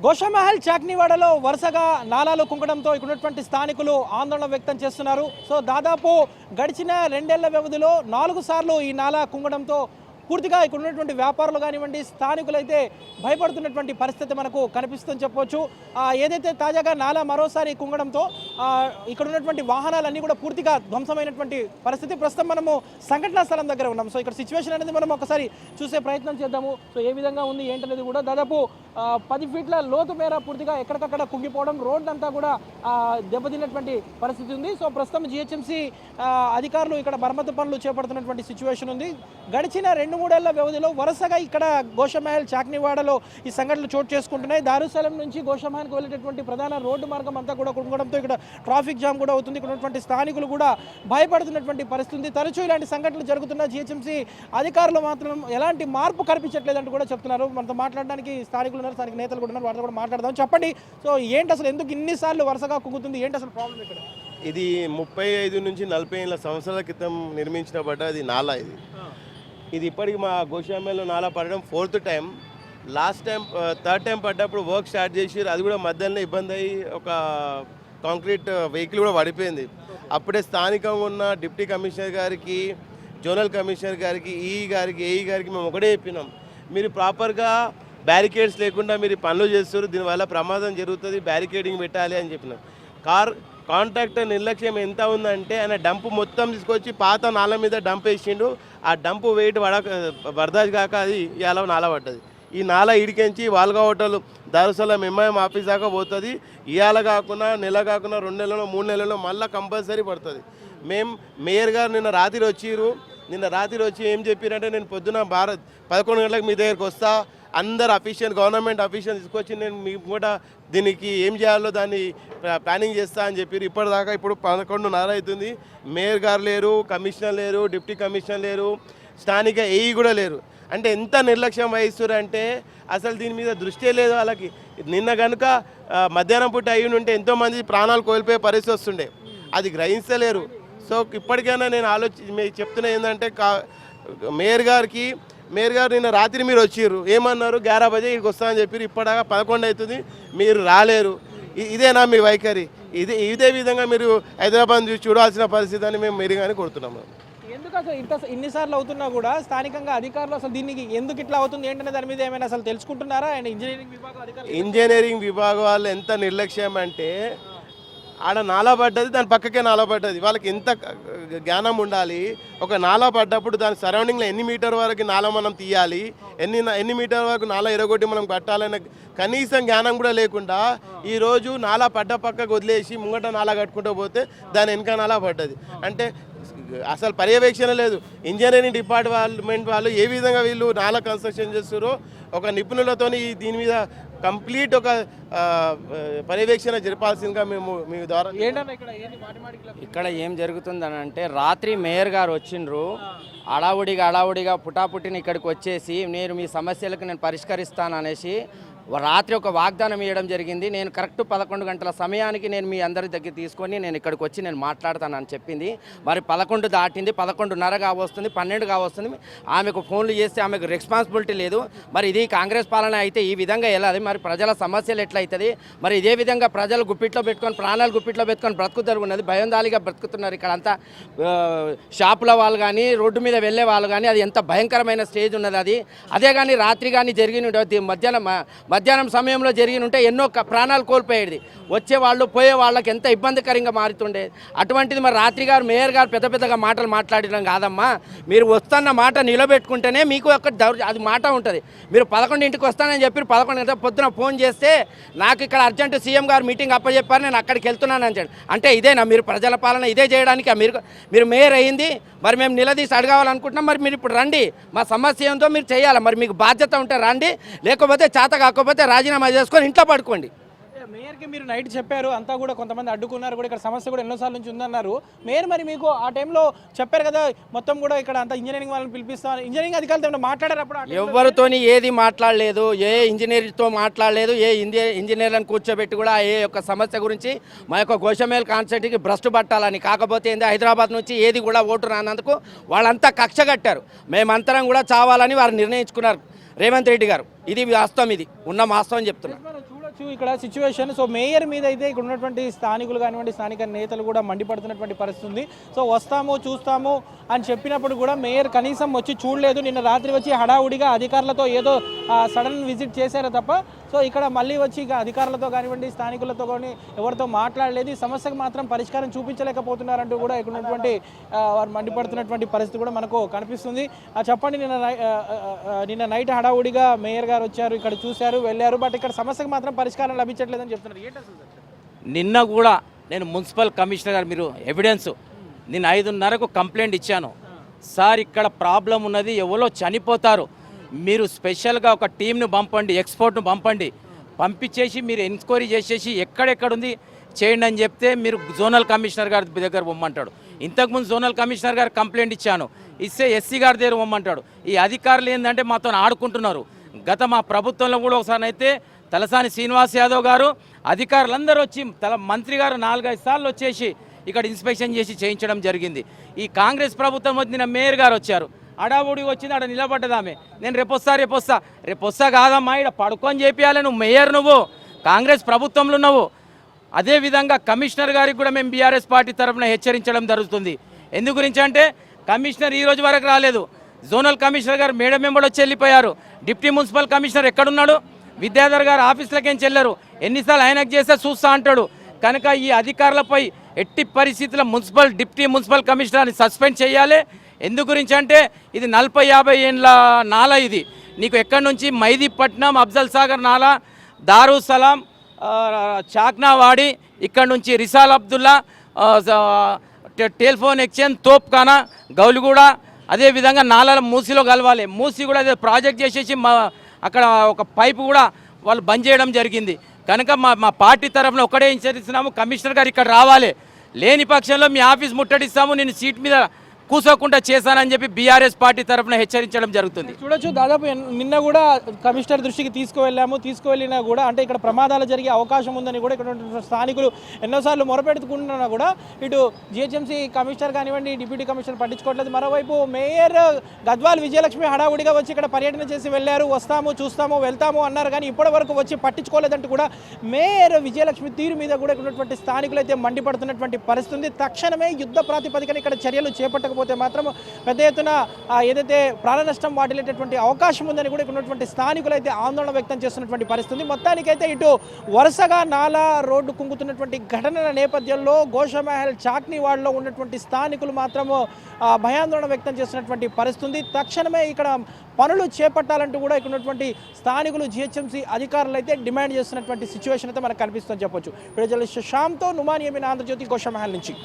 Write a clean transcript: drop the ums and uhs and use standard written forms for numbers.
గోషామహల్ చాక్నీవాడలో వరుసగా నాలాలు కుంగడంతో ఇక్కడ ఉన్నటువంటి స్థానికులు ఆందోళన వ్యక్తం చేస్తున్నారు. సో దాదాపు గడిచిన 2 ఏళ్ల వ్యవధిలో 4 సార్లు ఈ నాలా కుంగడంతో పూర్తిగా ఇక్కడ ఉన్నటువంటి వ్యాపారులు కానివ్వండి, స్థానికులు అయితే భయపడుతున్నటువంటి పరిస్థితి మనకు కనిపిస్తుందని చెప్పవచ్చు. ఏదైతే తాజాగా నాలా మరోసారి కుంగడంతో ఇక్కడ ఉన్నటువంటి వాహనాలన్నీ కూడా పూర్తిగా ధ్వంసమైనటువంటి పరిస్థితి. ప్రస్తుతం మనము సంఘటనా స్థలం దగ్గర ఉన్నాం. సో ఇక్కడ సిచ్యువేషన్ అనేది మనం ఒకసారి చూసే ప్రయత్నం చేద్దాము. సో ఏ విధంగా ఉంది ఏంటనేది కూడా దాదాపు 10 ఫీట్ల లోతు మేర పూర్తిగా ఎక్కడికక్కడ కుంగిపోవడం, రోడ్డు అంతా కూడా దెబ్బతిన్నటువంటి పరిస్థితి ఉంది. సో ప్రస్తుతం జిహెచ్ఎంసీ అధికారులు ఇక్కడ మరమ్మతు పనులు చేపడుతున్నటువంటి సిచ్యువేషన్ ఉంది. గడిచిన 2-3 ఏళ్ల వ్యవధిలో వరుసగా ఇక్కడ గోషామహల్ చాక్నీవాడలో ఈ సంఘటనలు చోటు చేసుకుంటున్నాయి. దారుసలం నుంచి గోషామహల్కి వెళ్ళేటటువంటి ప్రధాన రోడ్డు మార్గం అంతా కూడా కుంగడంతో ఇక్కడ ట్రాఫిక్ జామ్ కూడా అవుతుంది. ఇక్కడ ఉన్నటువంటి స్థానికులు కూడా భయపడుతున్నటువంటి పరిస్థితి. తరచూ ఇలాంటి సంఘటనలు జరుగుతున్న జిహెచ్ఎంసీ అధికారులు మాత్రం ఎలాంటి మార్పు కనిపించట్లేదంటూ కూడా చెప్తున్నారు. మనతో మాట్లాడడానికి స్థానికులు ఉన్నారు, స్థానిక నేతలు కూడా ఉన్నారు, వాళ్ళతో కూడా మాట్లాడదాం. చెప్పండి, సో ఏంటి అసలు, ఎందుకు ఇన్నిసార్లు వరుసగా కుంగుతుంది, ఏంటి అసలు ప్రాబ్లం ఇక్కడ? ఇది 35 నుంచి 40 ఏళ్ళ సంవత్సరాల క్రితం నిర్మించబడ్డ అది నాలా. ఇది ఇప్పటికి మా గోషామహల్లో నాలా పడడం 4th time. Last time 3rd time పడ్డప్పుడు వర్క్ స్టార్ట్ చేసి అది కూడా మధ్యలో ఇబ్బంది అయ్యి ఒక కాంక్రీట్ వెహికల్ కూడా పడిపోయింది. అప్పుడే స్థానికంగా ఉన్న డిప్యూటీ కమిషనర్ గారికి, జోనల్ కమిషనర్ గారికి, ఏఈ గారికి మేము ఒకటే చెప్పినాం, మీరు ప్రాపర్గా బ్యారికేడ్స్ లేకుండా మీరు పనులు చేస్తారు, దీనివల్ల ప్రమాదం జరుగుతుంది, బ్యారికేడింగ్ పెట్టాలి అని చెప్పినాం. కాంట్రాక్టర్ నిర్లక్ష్యం ఎంత ఉందంటే ఆయన డంపు మొత్తం తీసుకొచ్చి పాత నాల మీద డంప్ వేసిండు. ఆ డంపు వెయిట్ బర్దాష్ కాక అది ఇలా నాల పడ్డది. ఈ నాల ఇడికించి వాల్గా హోటల్ దారుసలం ఎంఐఎం ఆఫీస్ దాకా పోతుంది. ఇవాళ కాకుండా నెల కాకుండా 2 నెలల్లో 3 నెలల్లో మళ్ళీ కంపల్సరీ పడుతుంది. మేయర్ గారు నిన్న రాత్రి వచ్చి ఏం చెప్పారంటే, నేను పొద్దున 11 గంటలకు మీ దగ్గరికి వస్తా, అందరు గవర్నమెంట్ అఫీషియల్ తీసుకొచ్చి నేను మీకు కూడా దీనికి ఏం చేయాలో దాన్ని ప్లానింగ్ చేస్తా అని చెప్పారు. ఇప్పటిదాకా ఇప్పుడు 11:30 అవుతుంది. మేయర్ గారు లేరు, కమిషనర్ లేరు, డిప్యూటీ కమిషనర్ లేరు, స్థానిక ఏఈ కూడా లేరు. అంటే ఎంత నిర్లక్ష్యం వహిస్తున్నారు అంటే అసలు దీని మీద దృష్టి లేదు వాళ్ళకి. నిన్న కనుక మధ్యాహ్నం పూట అయ్యి ఉంటే ఎంతోమంది ప్రాణాలు కోల్పోయే పరిస్థితి వస్తుండే, అది గ్రహించలేరు. సో ఇప్పటికైనా నేను మీకు చెప్తున్నా ఏంటంటే, మేయర్ గారు నిన్న రాత్రి మీరు వచ్చిర్రు, ఏమన్నారు, 11 బజే ఇక్కడికి వస్తామని చెప్పారు. ఇప్పటిదాకా 11 అవుతుంది, మీరు రాలేరు. ఇదేనా మీ వైఖరి? ఇదే విధంగా మీరు హైదరాబాద్ చూడాల్సిన పరిస్థితి అని మేము మెరుగానే కోరుతున్నాము. ఎందుకు అసలు ఇన్నిసార్లు అవుతున్నా కూడా స్థానికంగా అధికారులు అసలు దీనికి ఎందుకు ఇట్లా అవుతుంది ఏంటనే దాని మీద ఏమైనా అసలు తెలుసుకుంటున్నారా? అండ్ ఇంజనీరింగ్ విభాగం వాళ్ళు ఎంత నిర్లక్ష్యం అంటే, ఆడ నాలా పడ్డది, దాని పక్కకే నాలా పడ్డది. వాళ్ళకి ఎంత జ్ఞానం ఉండాలి? ఒక నాలా పడ్డప్పుడు దాని సరౌండింగ్లో ఎన్ని మీటర్ వరకు నాలా మనం తీయాలి, ఎన్ని మీటర్ వరకు నాలా ఎరగొట్టి మనం కట్టాలనే కనీసం జ్ఞానం కూడా లేకుండా ఈరోజు నాలా పడ్డ పక్కకు వదిలేసి ముంగట నాలా కట్టుకుంటూ పోతే దాని వెనక నాలా పడ్డది. అంటే అసలు పర్యవేక్షణ లేదు. ఇంజనీరింగ్ డిపార్ట్మెంట్ వాళ్ళు ఏ విధంగా వీళ్ళు నాలా కన్స్ట్రక్షన్ చేస్తారో ఒక నిపుణులతో దీని మీద కంప్లీట్ ఒక పర్యవేక్షణ జరపాల్సిందిగా మేము మీ ద్వారా. ఇక్కడ ఏం జరుగుతుందని అంటే, రాత్రి మేయర్ గారు వచ్చిండ్రు, అడావుడిగా పుటాపుట్టిని ఇక్కడికి వచ్చేసి నేను మీ సమస్యలకు నేను పరిష్కరిస్తాను అనేసి రాత్రి ఒక వాగ్దానం ఇవ్వడం జరిగింది. నేను కరెక్ట్ 11 గంటల సమయానికి నేను మీ అందరి దగ్గర తీసుకొని నేను ఇక్కడికి వచ్చి నేను మాట్లాడతానని చెప్పింది. మరి 11 దాటింది, 11:30 కావస్తుంది, 12 కావస్తుంది. ఆమెకు ఫోన్లు చేస్తే ఆమెకు రెస్పాన్సిబిలిటీ లేదు. మరి ఇది కాంగ్రెస్ పాలన అయితే ఈ విధంగా వెళ్ళాలి, మరి ప్రజల సమస్యలు ఎట్లయితుంది? మరి ఇదే విధంగా ప్రజలు గుప్పిట్లో పెట్టుకొని, ప్రాణాలు గుప్పిట్లో పెట్టుకొని బ్రతుకుతారు ఉన్నది, భయందాలిగా బ్రతుకుతున్నారు. ఇక్కడ అంతా షాపుల వాళ్ళు కానీ, రోడ్డు మీద వెళ్ళే వాళ్ళు కానీ, అది ఎంత భయంకరమైన స్టేజ్ ఉన్నది. అదే కానీ రాత్రి కానీ జరిగిన మధ్యాహ్నం సమయంలో జరిగిన ఉంటే ఎన్నో ప్రాణాలు కోల్పోయేది. వచ్చే వాళ్ళు పోయే వాళ్ళకి ఎంత ఇబ్బందికరంగా మారుతుండే. అటువంటిది మరి రాత్రి గారు మేయర్ గారు పెద్దగా మాటలు మాట్లాడడం కాదమ్మా. మీరు వస్తున్న మాట నిలబెట్టుకుంటేనే మీకు అది మాట ఉంటుంది. మీరు 11ంటికి వస్తానని చెప్పి 11 గంటల పొద్దున ఫోన్ చేస్తే నాకు ఇక్కడ అర్జెంటు సీఎం గారు మీటింగ్ అప్పచెప్పారు, నేను అక్కడికి వెళ్తున్నాను అని చెప్పి. అంటే ఇదేనా మీరు ప్రజల పాలన? ఇదే చేయడానికి మీరు మేయర్ అయ్యింది. మరి మేము నిలదీసి అడగాలనుకుంటున్నాం. మరి మీరు ఇప్పుడు రండి, మా సమస్య ఏందో మీరు చేయాలి. మరి మీకు బాధ్యత ఉంటే రండి, లేకపోతే చేత కాకపోతే రాజీనామా చేసుకొని ఇంట్లో పడుకోండి. మేయర్కి మీరు నైట్ చెప్పారు, అంతా కూడా కొంతమంది అడ్డుకున్నారు కూడా, ఇక్కడ సమస్య కూడా ఎన్నోసార్లు నుంచి ఉందన్నారు. మేయర్ మరి మీకు ఆ టైంలో చెప్పారు కదా, మొత్తం కూడా ఇక్కడ అంతా ఇంజనీరింగ్ వాళ్ళని పిలిపిస్తాను, ఇంజనీరింగ్ అధికారులతో మాట్లాడారు. అప్పుడు ఎవరితోని ఏది మాట్లాడలేదు, ఏ ఇంజనీర్తో మాట్లాడలేదు, ఏ ఇంజనీర్లను కూర్చోబెట్టి కూడా ఏ యొక్క సమస్య గురించి మా యొక్క గోషామహల్ కాన్స్టిట్యూన్సీకి భ్రష్టు పట్టాలని. కాకపోతే ఏంది, హైదరాబాద్ నుంచి ఏది కూడా ఓటు రానందుకు వాళ్ళంతా కక్ష కట్టారు. మేమంతరం కూడా చావాలని వారు నిర్ణయించుకున్నారు రేవంత్ రెడ్డి గారు. ఇది వాస్తవం, ఇది ఉన్న వాస్తవం చెప్తున్నారు. చూడొచ్చు ఇక్కడ సిచ్యువేషన్. సో మేయర్ మీద అయితే ఇక్కడ ఉన్నటువంటి స్థానికులు కానివ్వండి, స్థానిక నేతలు కూడా మండిపడుతున్నటువంటి పరిస్థితి ఉంది. సో వస్తాము చూస్తాము అని చెప్పినప్పుడు కూడా మేయర్ కనీసం వచ్చి చూడలేదు. నిన్న రాత్రి వచ్చి హడావుడిగా అధికారులతో ఏదో సడన్ విజిట్ చేశారు తప్ప సో ఇక్కడ మళ్ళీ వచ్చి ఇక అధికారులతో కానివ్వండి, స్థానికులతో కానీ ఎవరితో మాట్లాడలేదు. ఈ సమస్యకు మాత్రం పరిష్కారం చూపించలేకపోతున్నారంటూ కూడా ఇక్కడ ఉన్నటువంటి వారు మండిపడుతున్నటువంటి పరిస్థితి కూడా మనకు కనిపిస్తుంది. చెప్పండి, నిన్న నైట్ హడావుడిగా మేయర్ గారు వచ్చారు, ఇక్కడ చూశారు, వెళ్ళారు, బట్ ఇక్కడ సమస్యకు మాత్రం పరిష్కారం లభించట్లేదని చెప్తున్నారు. ఏంటి అసలు? నిన్న కూడా నేను మున్సిపల్ కమిషనర్ గారు మీరు ఎవిడెన్స్ నేను 5:30కు కంప్లైంట్ ఇచ్చాను. సార్ ఇక్కడ ప్రాబ్లం ఉన్నది, ఎవరో చనిపోతారు, మీరు స్పెషల్గా ఒక టీంను పంపండి, ఎక్స్పర్ట్ను పంపండి, పంపించేసి మీరు ఎంక్వైరీ చేసేసి ఎక్కడెక్కడుంది చేయండి అని చెప్తే మీరు జోనల్ కమిషనర్ గారి దగ్గర పొమ్మంటాడు. ఇంతకుముందు జోనల్ కమిషనర్ గారు కంప్లైంట్ ఇచ్చాను, ఇస్తే ఎస్సీ గారి దగ్గర పొమ్మంటాడు. ఈ అధికారులు ఏంటంటే మాతో ఆడుకుంటున్నారు. మా ప్రభుత్వంలో కూడా ఒకసారి అయితే తలసాని శ్రీనివాస్ యాదవ్ గారు అధికారులందరూ వచ్చి మంత్రి గారు 4-5 సార్లు వచ్చేసి ఇక్కడ ఇన్స్పెక్షన్ చేసి చేయించడం జరిగింది. ఈ కాంగ్రెస్ ప్రభుత్వం వచ్చిన మేయర్ గారు వచ్చారు, అడావుడి వచ్చింది, ఆడ నిలబడ్డదామే. నేను రేపొస్తా కాదమ్మా, ఇక్కడ పడుకొని చేపియాలి, నువ్వు మేయర్, నువ్వు కాంగ్రెస్ ప్రభుత్వంలో ఉన్నావు. అదేవిధంగా కమిషనర్ గారికి కూడా మేము బీఆర్ఎస్ పార్టీ తరఫున హెచ్చరించడం జరుగుతుంది. ఎందు గురించి అంటే కమిషనర్ ఈ రోజు వరకు రాలేదు, జోనల్ కమిషనర్ గారు మేడం మెంబర్ వచ్చి వెళ్ళిపోయారు, డిప్యూటీ మున్సిపల్ కమిషనర్ ఎక్కడున్నాడు, విద్యాధర్ గారు ఆఫీసులకేం చెల్లరు, ఎన్నిసార్లు ఆయనకు చేస్తే చూస్తా అంటాడు. కనుక ఈ అధికారులపై ఎట్టి పరిస్థితుల్లో డిప్యూటీ మున్సిపల్ కమిషనర్ని సస్పెండ్ చేయాలి. ఎందు గురించి అంటే ఇది 40-50 ఏండ్ల నాలా, ఇది నీకు ఎక్కడి నుంచి మైదీపట్నం, అఫ్జల్ సాగర్ నాలా, దారుసలాం, చాక్నావాడి, ఇక్కడ నుంచి రిసాల్ అబ్దుల్లా, టెలిఫోన్ ఎక్స్చేంజ్, తోప్ఖానా, గౌలిగూడ, అదేవిధంగా నాలాల మూసిలో కలవాలి. మూసి కూడా అదే ప్రాజెక్ట్ చేసేసి అక్కడ ఒక పైపు కూడా వాళ్ళు బంద్ చేయడం జరిగింది. కనుక మా పార్టీ తరఫున ఒకటే హెచ్చరిస్తున్నాము, కమిషనర్ గారు ఇక్కడ రావాలి, లేని పక్షంలో మీ ఆఫీస్ ముట్టడిస్తాము, నేను సీట్ మీద కూసోకుండా చేశానని చెప్పి బీఆర్ఎస్ పార్టీ తరఫున హెచ్చరించడం జరుగుతుంది. చూడొచ్చు, దాదాపు నిన్న కూడా కమిషనర్ దృష్టికి తీసుకువెళ్ళినా కూడా అంటే ఇక్కడ ప్రమాదాలు జరిగే అవకాశం ఉందని కూడా ఇక్కడ స్థానికులు ఎన్నోసార్లు మొరపెట్టుకుంటున్నా కూడా ఇటు జిహెచ్ఎంసీ కమిషనర్ కానివ్వండి, డిప్యూటీ కమిషనర్ పట్టించుకోవట్లేదు. మరోవైపు మేయర్ గద్వాల్ విజయలక్ష్మి హడావుడిగా వచ్చి ఇక్కడ పర్యటన చేసి వెళ్ళారు, వస్తాము చూస్తాము వెళ్తాము అన్నారు, కానీ ఇప్పటి వరకు వచ్చి పట్టించుకోలేదంటూ కూడా మేయర్ విజయలక్ష్మి తీరు మీద కూడా ఇక్కడ ఉన్నటువంటి స్థానికులు అయితే మండిపడుతున్నటువంటి పరిస్థితి. తక్షణమే యుద్ధ ప్రాతిపదికన ఇక్కడ చర్యలు చేపట్టకపోతే మాత్రం పెద్ద ఎత్తున ఏదైతే ప్రాణ నష్టం వాటిల్లేటటువంటి అవకాశం ఉందని కూడా ఇక్కడ ఉన్నటువంటి స్థానికులు అయితే ఆందోళన వ్యక్తం చేస్తున్నటువంటి పరిస్థితి. మొత్తానికైతే ఇటు వరుసగా నాలా రోడ్డు కుంగుతున్నటువంటి ఘటనల నేపథ్యంలో గోషామహల్ చాక్నీవాడలో ఉన్నటువంటి స్థానికులు మాత్రము భయాందోళన వ్యక్తం చేస్తున్నటువంటి పరిస్థితి. తక్షణమే ఇక్కడ పనులు చేపట్టాలంటూ కూడా ఇక్కడ ఉన్నటువంటి స్థానికులు జిహెచ్ఎంసీ అధికారులు అయితే డిమాండ్ చేస్తున్నటువంటి సిచ్యువేషన్ అయితే మనకు కనిపిస్తుందని చెప్పొచ్చు. ఇప్పుడు జర్నలిస్ట్ శ్యామ్తో నుమాన్ యమీన్, ఆంధ్రజ్యోతి, గోషామహల్ నుంచి.